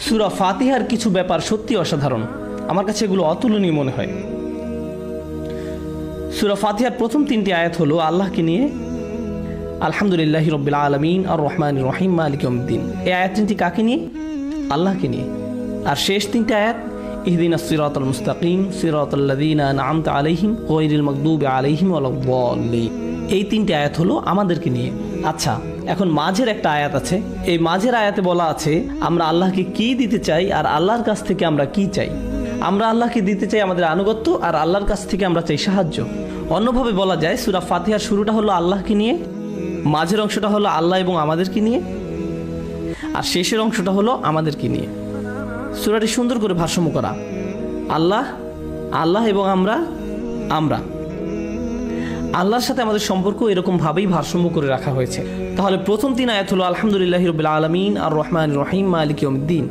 সূরা ফাতিহার কিছু ব্যাপার সত্যি অসাধারণ, আমার কাছে এগুলো অতুলনীয় মনে হয়। সূরা ফাতিহার প্রথম 3টি আয়াত হলো আল্লাহকে নিয়ে, আলহামদুলিল্লাহি রাব্বিল আলামিন আর রহমানির রহিম মালিক ইয়াউমিদ্দিন। এই আয়াত 3টি কাকে নিয়ে? আল্লাহকে নিয়ে। আর শেষ 3টি আয়াত ইহদিনাস সিরাতাল মুস্তাকিম সিরাতাল লাযিনা আন'আমতা আলাইহিম গায়রিল মাগদুবি আলাইহিম ওয়ালাদ-দাল্লিন। এই 3টি আয়াত হলো আমাদেরকে নিয়ে। আচ্ছা, এখন মাঝের একটা আয়াত আছে। এই মাঝের আয়াতে বলা আছে আমরা আল্লাহকে কি দিতে চাই আর আল্লাহর কাছ থেকে আমরা কি চাই। আমরা আল্লাহকে দিতে চাই আমাদের আনুগত্য, আর আল্লাহর কাছ থেকে আমরা চাই সাহায্য। অন্যভাবে বলা যায় সূরা ফাতিহার শুরুটা হলো আল্লাহকে নিয়ে, মাঝের অংশটা হলো আল্লাহ এবং আমাদেরকে নিয়ে, আর শেষের অংশটা হলো আমাদেরকে নিয়ে। সূরাটি সুন্দর করে ভারসাম্য করা, আল্লাহ, আল্লাহ এবং আমরা, আমরা। আল্লাহর সাথে আমাদের সম্পর্ক এরকম ভাবেই ভারসাম্য করে রাখা হয়েছে। তাহলে প্রথম 3 আয়াত হলো আলহামদুলিল্লাহি রাব্বিল আলামিন আর রহমানির রহিম মালিক ইয়াউমিদ্দিন।